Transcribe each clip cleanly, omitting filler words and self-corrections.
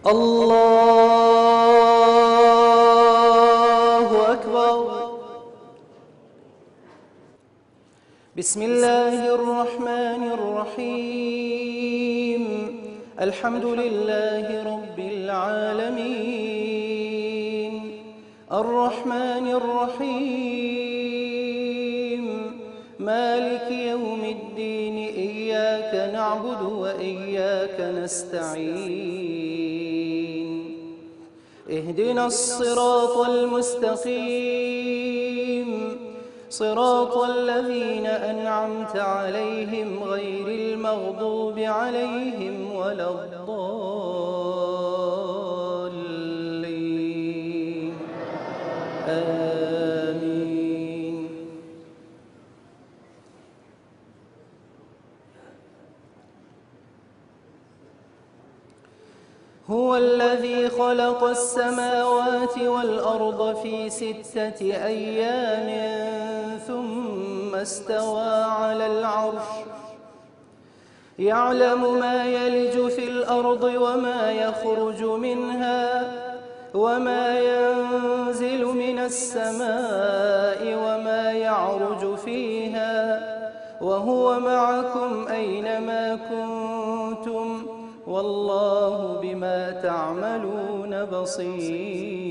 الله أكبر. بسم الله الرحمن الرحيم. الحمد لله رب العالمين، الرحمن الرحيم، مالك يوم الدين. إياك نعبد وإياك نستعين. اهدنا الصراط المستقيم، صراط الذين أنعمت عليهم غير المغضوب عليهم ولا الضالين. آمين. هو الذي خلق السماوات والأرض في 6 أيام ثم استوى على العرش، يعلم ما يلج في الأرض وما يخرج منها وما ينزل من السماء وما يعرج فيها، وهو معكم أينما كنتم، والله بما تعملون بصير.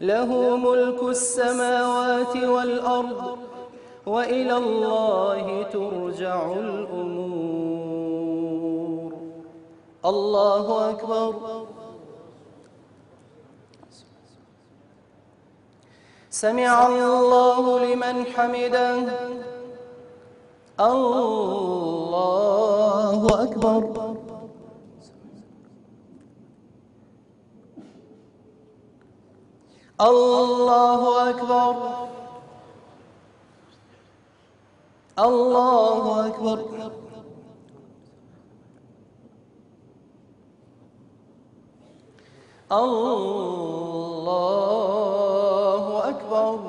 له ملك السماوات والأرض، وإلى الله ترجع الأمور. الله أكبر. سمع الله لمن حمده. الله أكبر. الله أكبر. الله أكبر. الله أكبر.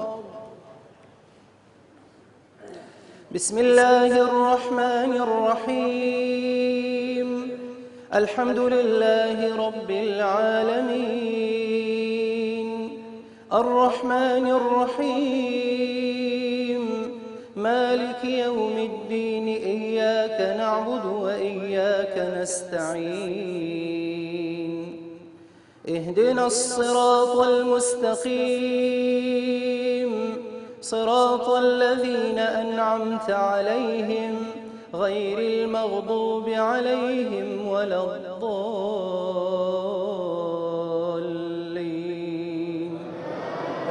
بسم الله الرحمن الرحيم. الحمد لله رب العالمين، الرحمن الرحيم، مالك يوم الدين. إياك نعبد وإياك نستعين. اهدنا الصراط المستقيم، صراط الذين أنعمت عليهم غير المغضوب عليهم ولا الضالين.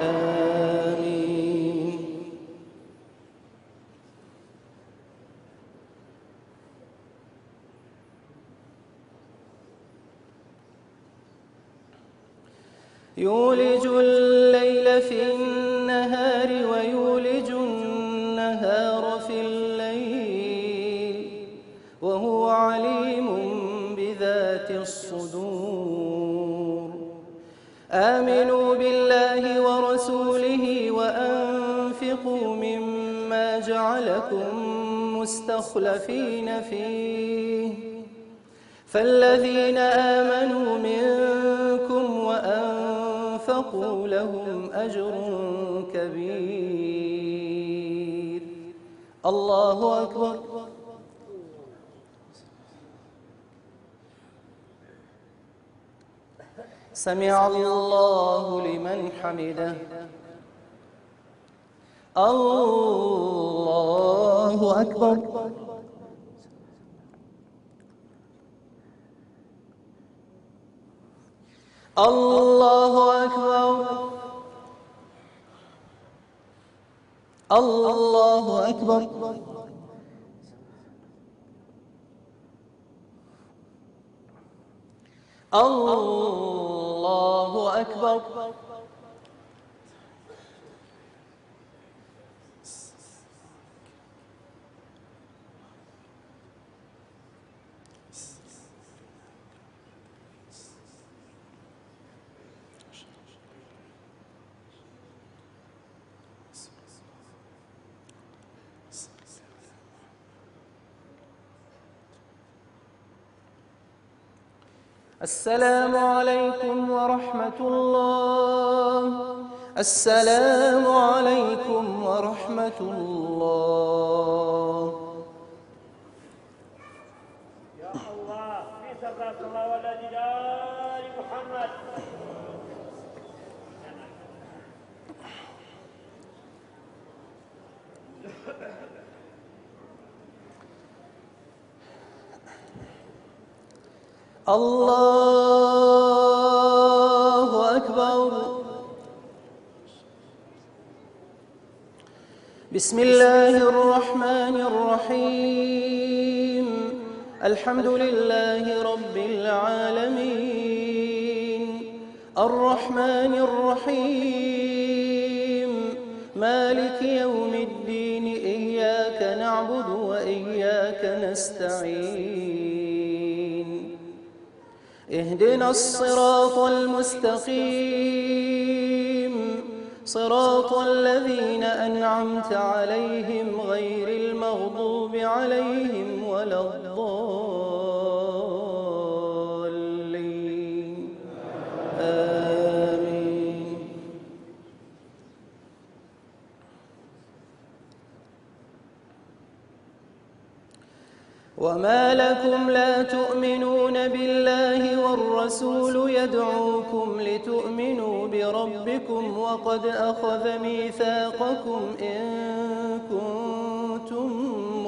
آمين. يولج الليل في النهار ويولج النهار في الليل، وهو عليم بذات الصدور. آمنوا بالله ورسوله وأنفقوا مما جعلكم مستخلفين فيه، فالذين آمنوا منكم وأنفقوا لهم أجر كبير. الله أكبر. سمع الله لمن حمده. الله أكبر. الله أكبر. الله أكبر. الله أكبر. السلام عليكم ورحمة الله. السلام عليكم ورحمة الله. يا الله في سبحان الله ولا جلال محمد. الله أكبر. بسم الله الرحمن الرحيم. الحمد لله رب العالمين الرحمن الرحيم مالك يوم الدين إياك نعبد وإياك نستعين اهدنا الصراط المستقيم صراط الذين أنعمت عليهم غير المغضوب عليهم ولا الضالين آمين. وما لكم لا تؤمنون بالله والرسول يدعوكم لتؤمنوا بربكم وقد أخذ ميثاقكم إن كنتم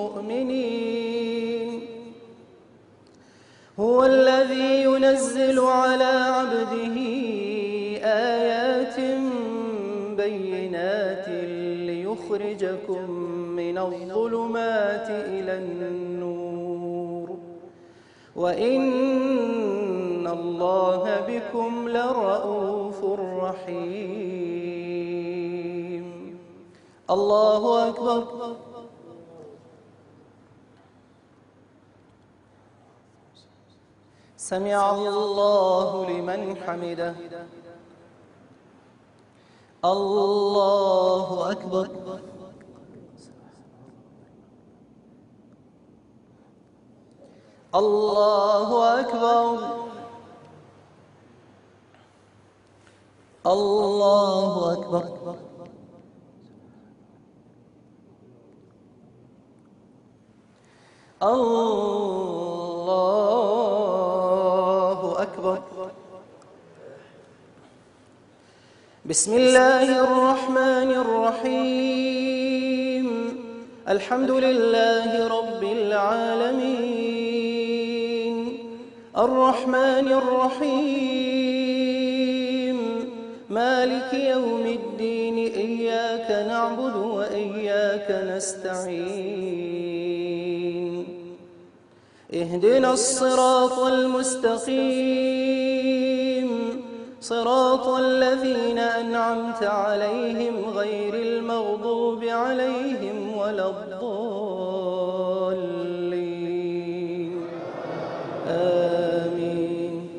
مؤمنين. هو الذي ينزل على عبده آيات بينات ليخرجكم من الظلمات إلى النور وإن الله بكم لرؤوف رحيم. الله أكبر. سمع الله لمن حمده. الله أكبر. الله أكبر. الله أكبر. الله أكبر. بسم الله الرحمن الرحيم. الحمد لله رب العالمين الرحمن الرحيم مالك يوم الدين إياك نعبد وإياك نستعين اهدنا الصراط المستقيم صراط الذين أنعمت عليهم غير المغضوب عليهم ولا الضالين آمين.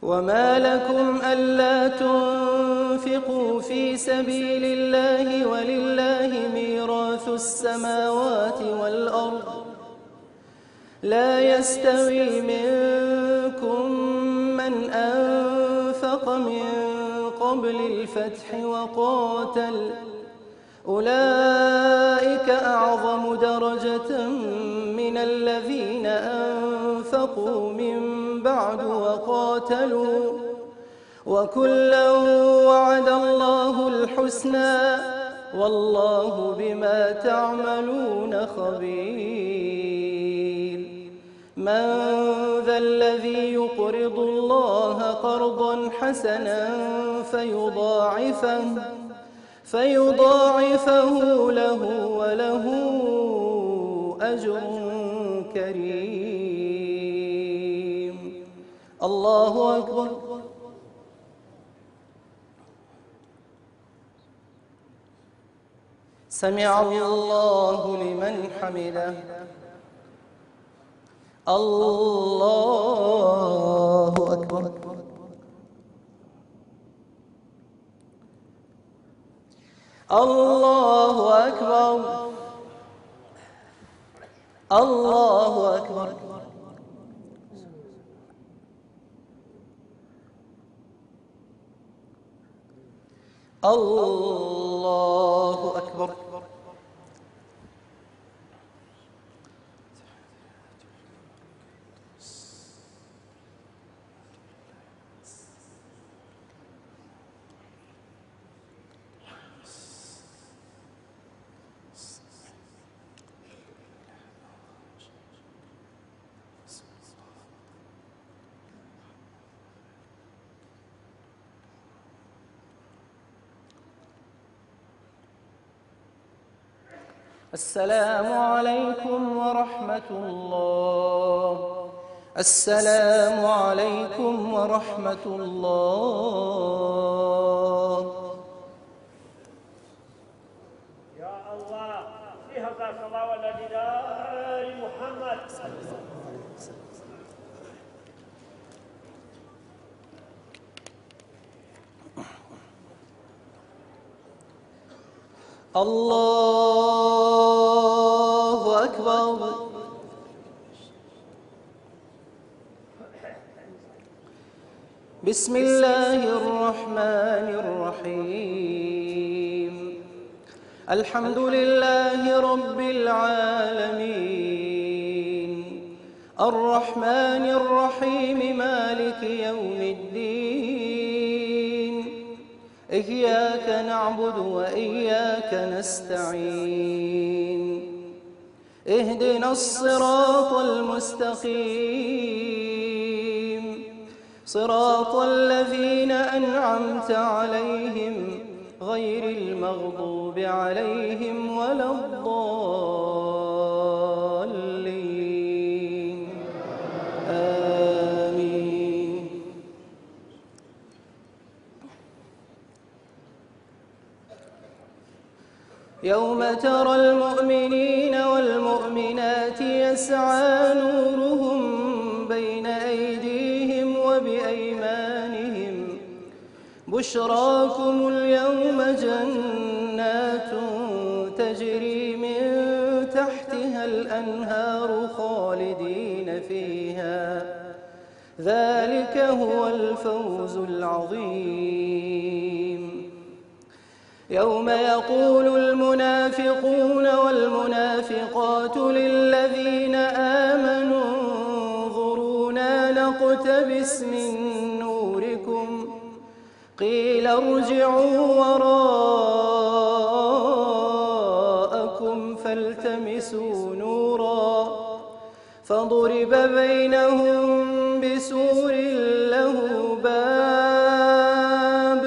وما لكم ألا تنفقوا في سبيل الله ولله ميراث السماوات والأرض لا يستوي منكم من أنفق من قبل الفتح وقاتل أولئك أعظم درجة من الذين أنفقوا من بعد وقاتلوا وكلا وعد الله الحسنى والله بما تعملون خبير. من ذا الذي يقرض الله قرضا حسنا فيضاعفه له وله أجر كريم. الله أكبر. سمع الله لمن حمده. الله أكبر. الله أكبر. الله أكبر. الله أكبر. السلام عليكم ورحمة الله. السلام عليكم ورحمة الله. يا الله فيها صلاة ولا لآل محمد. الله أكبر. بسم الله الرحمن الرحيم. الحمد لله رب العالمين، الرحمن الرحيم، مالك يوم الدين. إياك نعبد وإياك نستعين. اهدنا الصراط المستقيم، صراط الذين أنعمت عليهم غير المغضوب عليهم ولا الضالين. آمين. يوم ترى المؤمنين والمؤمنات يسعى نورهم بين أيديهم وبأيمانهم. بشراكم اليوم جنات تجري من تحتها الأنهار خالدين فيها، ذلك هو الفوز العظيم. يوم يقول المنافقون والمنافقات للذين آمنوا انظرونا نقتبس من نوركم، قيل ارجعوا وراءكم فالتمسوا نورا، فضرب بينهم بسور له باب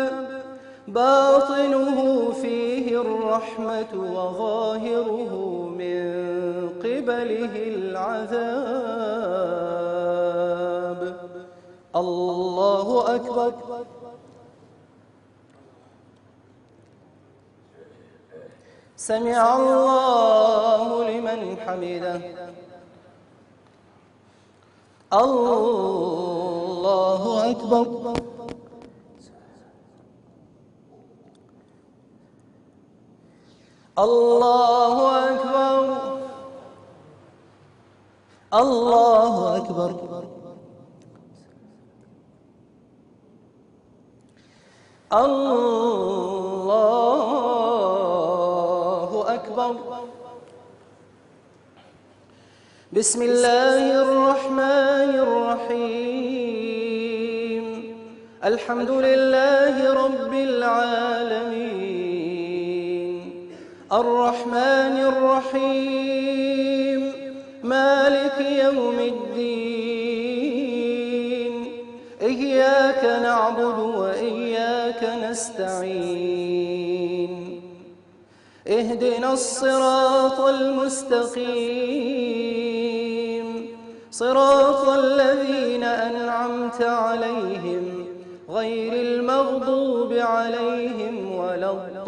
باطنه فيه الرحمة وظاهره من قبله العذاب. الله أكبر. سمع الله لمن حمده. الله أكبر. الله أكبر. الله أكبر. الله أكبر. بسم الله الرحمن الرحيم. الحمد لله رب العالمين، الرحمن الرحيم، مالك يوم الدين. إياك نعبد وإياك نستعين. اهدنا الصراط المستقيم، صراط الذين أنعمت عليهم غير المغضوب عليهم ولا الضالين.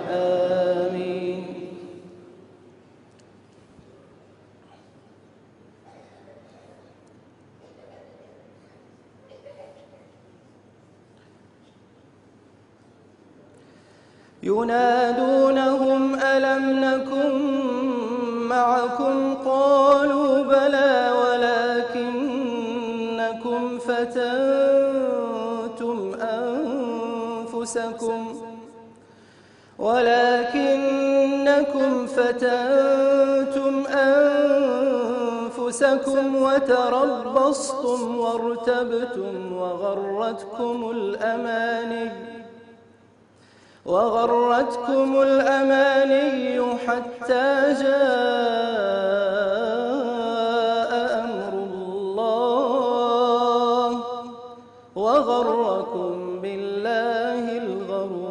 آمين. ينادونهم ألم نكن معكم قالوا بلى ولكنكم فتنتم أنفسكم وتربصتم وارتبتم وغرتكم الأماني حتى جاء أمر الله وغركم بالله الغرور.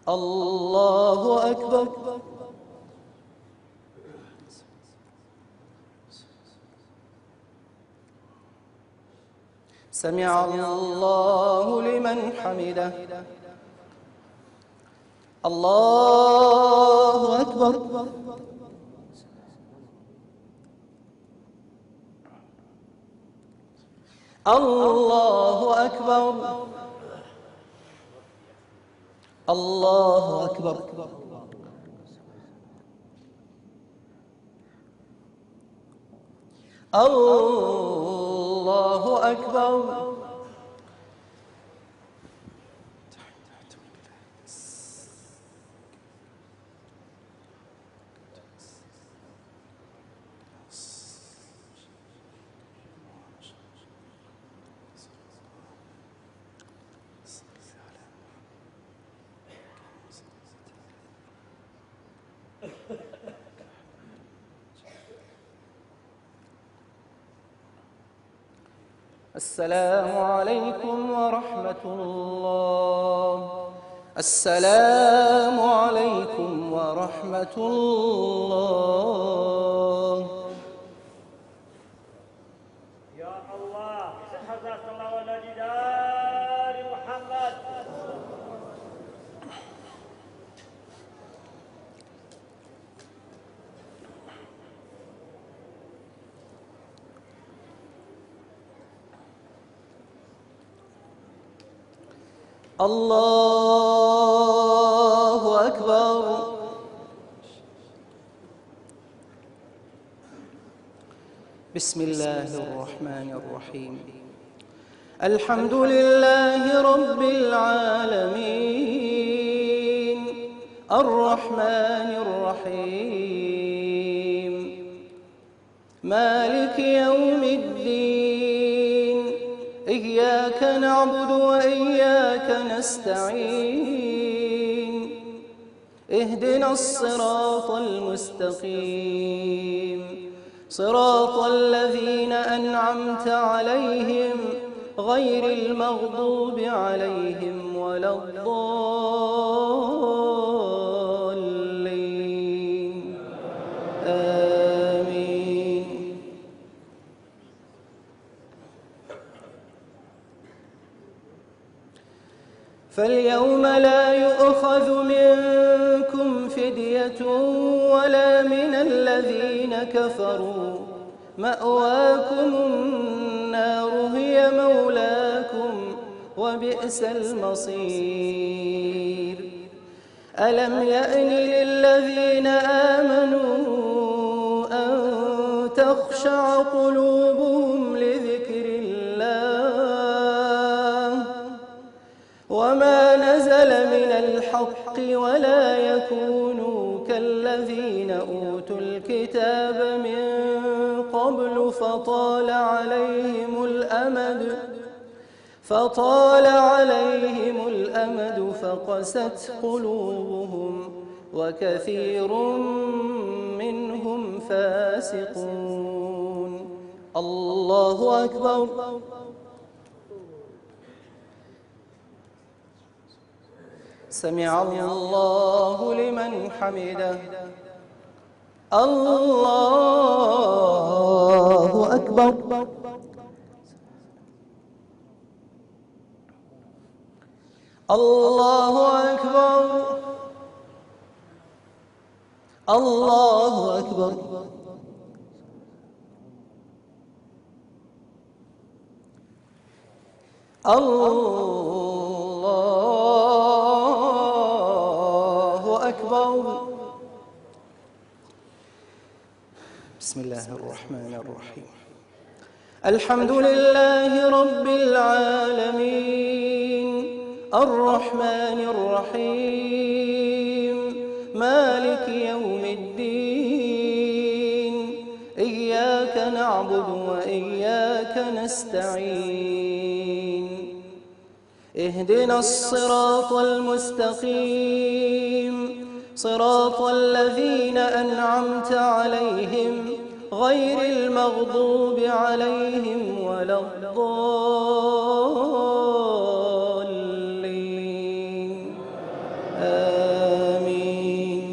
الله أكبر. سمع الله لمن حمده. الله أكبر. الله أكبر. الله أكبر. الله أكبر. السلام عليكم ورحمة الله. السلام عليكم ورحمة الله. يا الله صحة الله ولا جدار محمد. الله أكبر. بسم الله الرحمن الرحيم. الحمد لله رب العالمين الرحمن الرحيم مالك يوم الدين إياك نعبد وإياك نستعين اهدنا الصراط المستقيم صراط الذين أنعمت عليهم غير المغضوب عليهم ولا الضالين آمين. فاليوم لا يؤخذ منكم فدية ولا من الذين كفروا مأواكم النار هي مولاكم وبئس المصير. ألم يأن للذين آمنوا أن تخشع قلوبهم لذكر الله وما نزل من الحق ولا يكونوا كالذين أوتوا الكتاب من قبل فطال عليهم الأمد فقست قلوبهم وكثير منهم فاسقون. الله أكبر. سمع الله لمن حمده. الله أكبر. الله أكبر. الله أكبر. الله بسم الله الرحمن الرحيم. الحمد لله رب العالمين الرحمن الرحيم مالك يوم الدين إياك نعبد وإياك نستعين اهدنا الصراط المستقيم صراط الذين أنعمت عليهم غير المغضوب عليهم ولا الضالين آمين.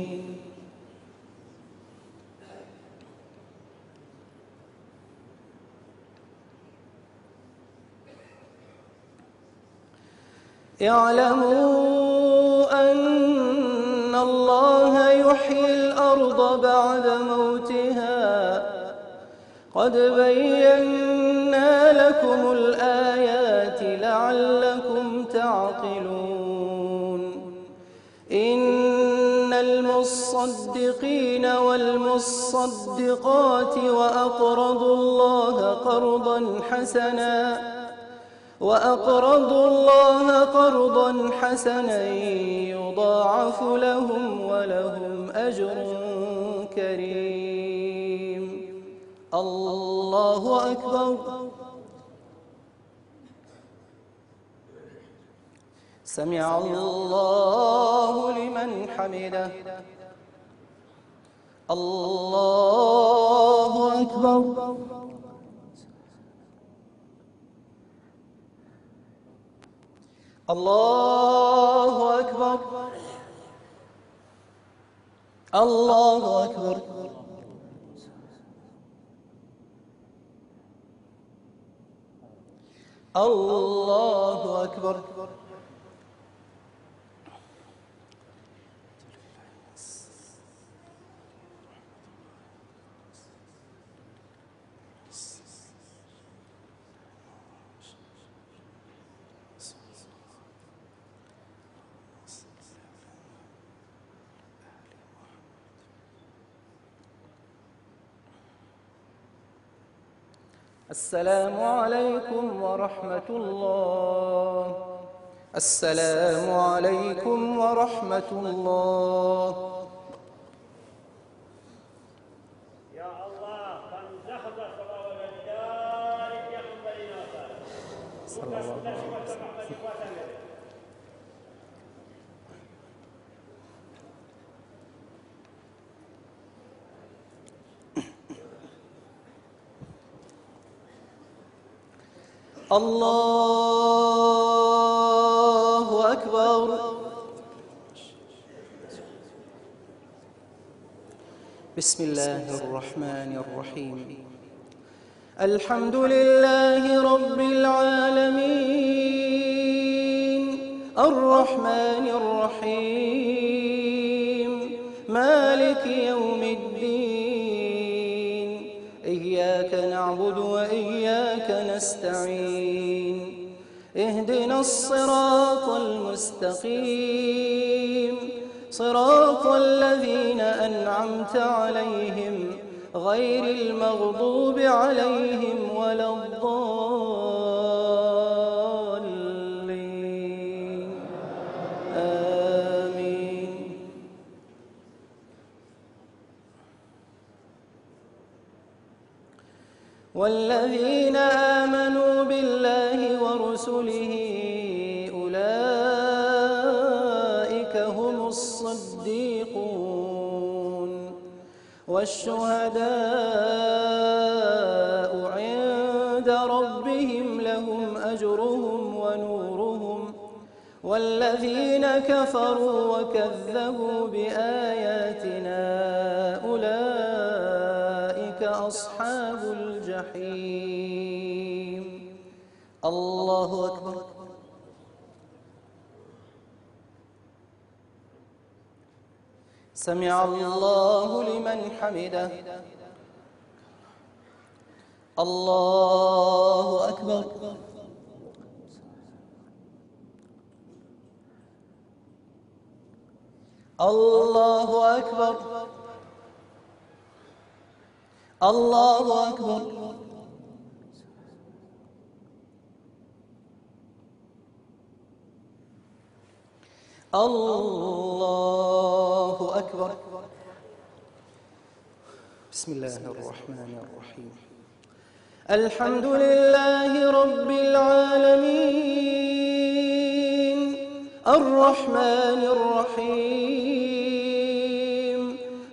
اعلموا أن الله يحيي الأرض بعد موتها قد بينا لكم الآيات لعلكم تعقلون. إن المصدقين والمصدقات وأقرضوا الله قرضا حسنا يضاعف لهم ولهم أجر كريم. الله أكبر. سمع الله لمن حمده. الله أكبر. الله أكبر. الله أكبر. الله أكبر. السلام عليكم ورحمة الله. السلام عليكم ورحمة الله. يا الله فانتخب صلاه ولدارك يا من بيننا صلى الله عليه وسلم. الله أكبر. بسم الله الرحمن الرحيم. الحمد لله رب العالمين الرحمن الرحيم مالك يوم الدين إياك نعبد وإياك نستعين اهدنا الصراط المستقيم صراط الذين أنعمت عليهم غير المغضوب عليهم ولا الضالين آمين. والذين آمنوا بالله ورسله أولئك هم الصديقون والشهداء عند ربهم لهم أجرهم ونورهم والذين كفروا وكذبوا بآياتنا أولئك أصحاب الجحيم. الله أكبر. سمع الله لمن حمده. الله أكبر. الله أكبر. الله أكبر. الله أكبر. بسم الله الرحمن الرحيم. الحمد لله رب العالمين الرحمن الرحيم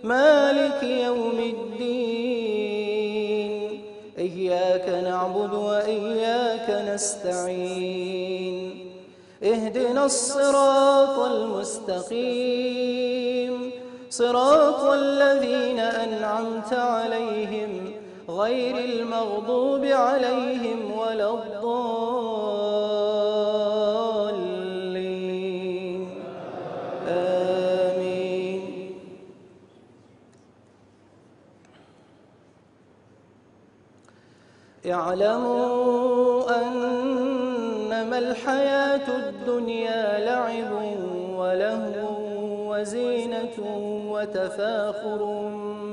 مالك يوم الدين إياك نعبد وإياك نستعين اهدنا الصراط المستقيم صراط الذين أنعمت عليهم غير المغضوب عليهم ولا الضالين آمين. اعلموا أنما الحياة الدنيا لعب ولهو وزينة وتفاخر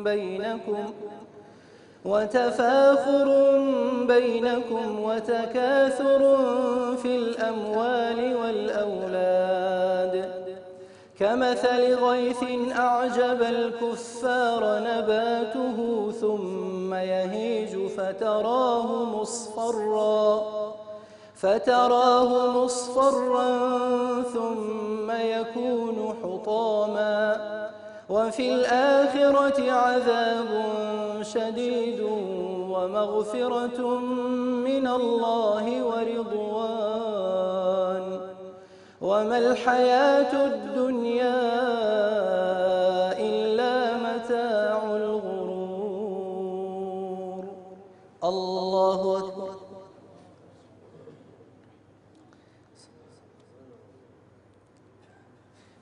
بينكم وتكاثر في الأموال والأولاد كمثل غيث أعجب الكفار نباته ثم يهيج فتراه مصفرا ثم يكون حطاما وفي الآخرة عذاب شديد ومغفرة من الله ورضوان وما الحياة الدنيا إلا متاع الغرور. الله أكبر.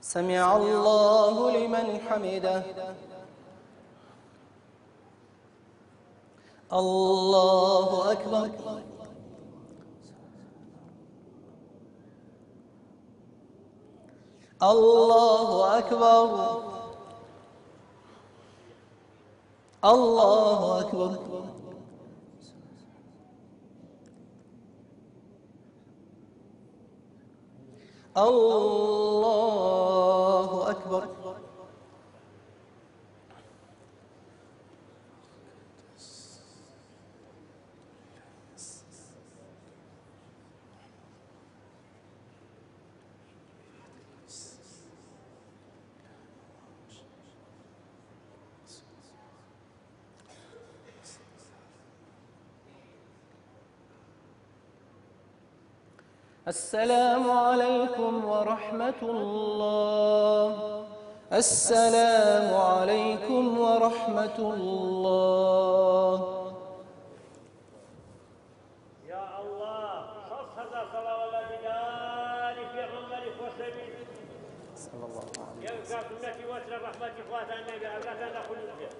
سمع الله لمن حمده. الله أكبر. الله أكبر. الله أكبر. الله أكبر. السلام عليكم ورحمة الله. السلام عليكم ورحمة الله. يا الله صلى صلوات ذلك يا غمر وسلم صلى الله عليه يا سنتي وسر رحمة إخواتنا النبي أولادنا كلهم.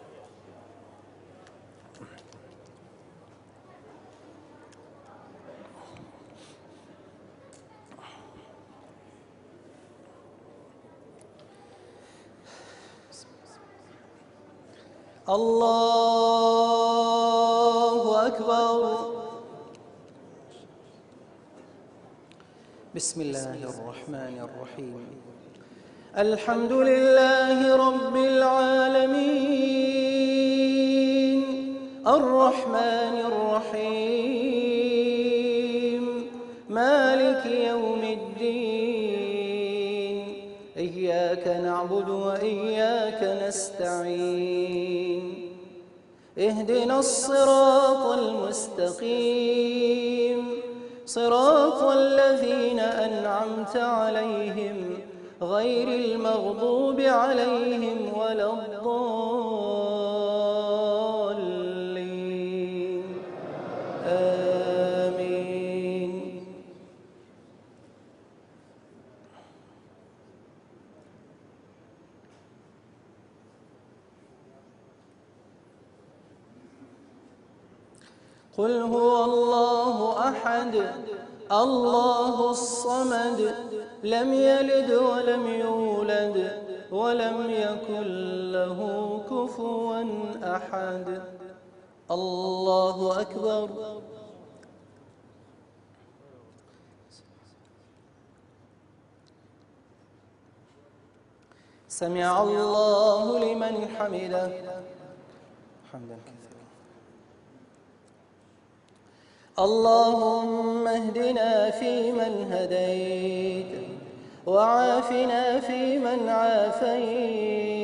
الله أكبر. بسم الله الرحمن الرحيم. الحمد لله رب العالمين الرحمن الرحيم مالك يوم الدين إياك نعبد وإياك نستعين اهدنا الصراط المستقيم صراط الذين أنعمت عليهم غير المغضوب عليهم ولا الضالين آمين. قل هو الله أحد الله الصمد لم يلد ولم يولد ولم يكن له كفوا أحد. الله أكبر. سمع الله لمن حمده حمدا كثيرا. اللهم اهدنا فيمن هديت وعافنا فيمن عافيت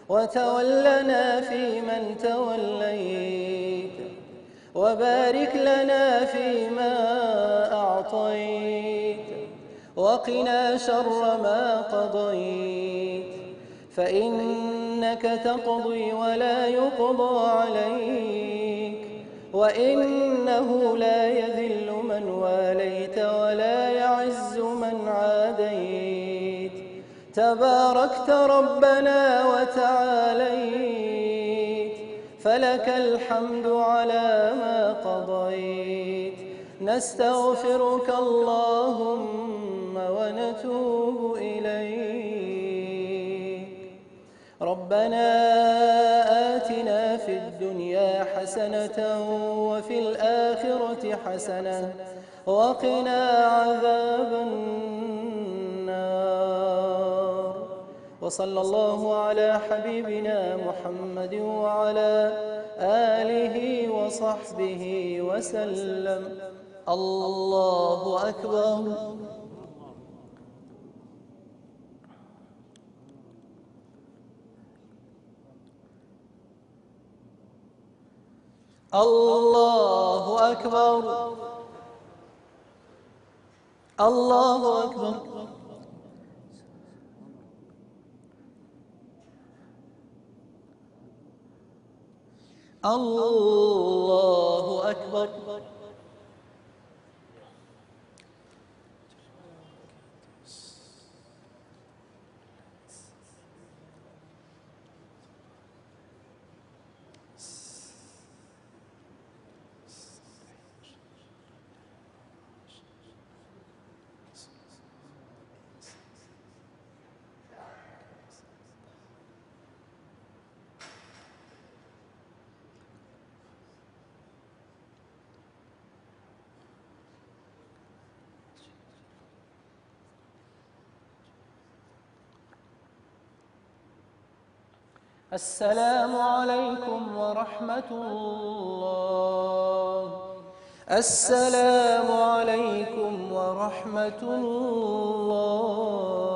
وتولنا فيمن توليت وبارك لنا فيما أعطيت وقنا شر ما قضيت فإنك تقضي ولا يقضى عليك وإنه لا يذل من واليت ولا يعز من عاديت تباركت ربنا وتعاليت فلك الحمد على ما قضيت نستغفرك اللهم ونتوب إليك. ربنا آتنا في الدنيا حسنة وفي الآخرة حسنة وقنا عذاب النار. وصلى الله على حبيبنا محمد وعلى آله وصحبه وسلم. الله أكبر. الله أكبر. الله أكبر. الله أكبر. السلام عليكم ورحمة الله. السلام عليكم ورحمة الله.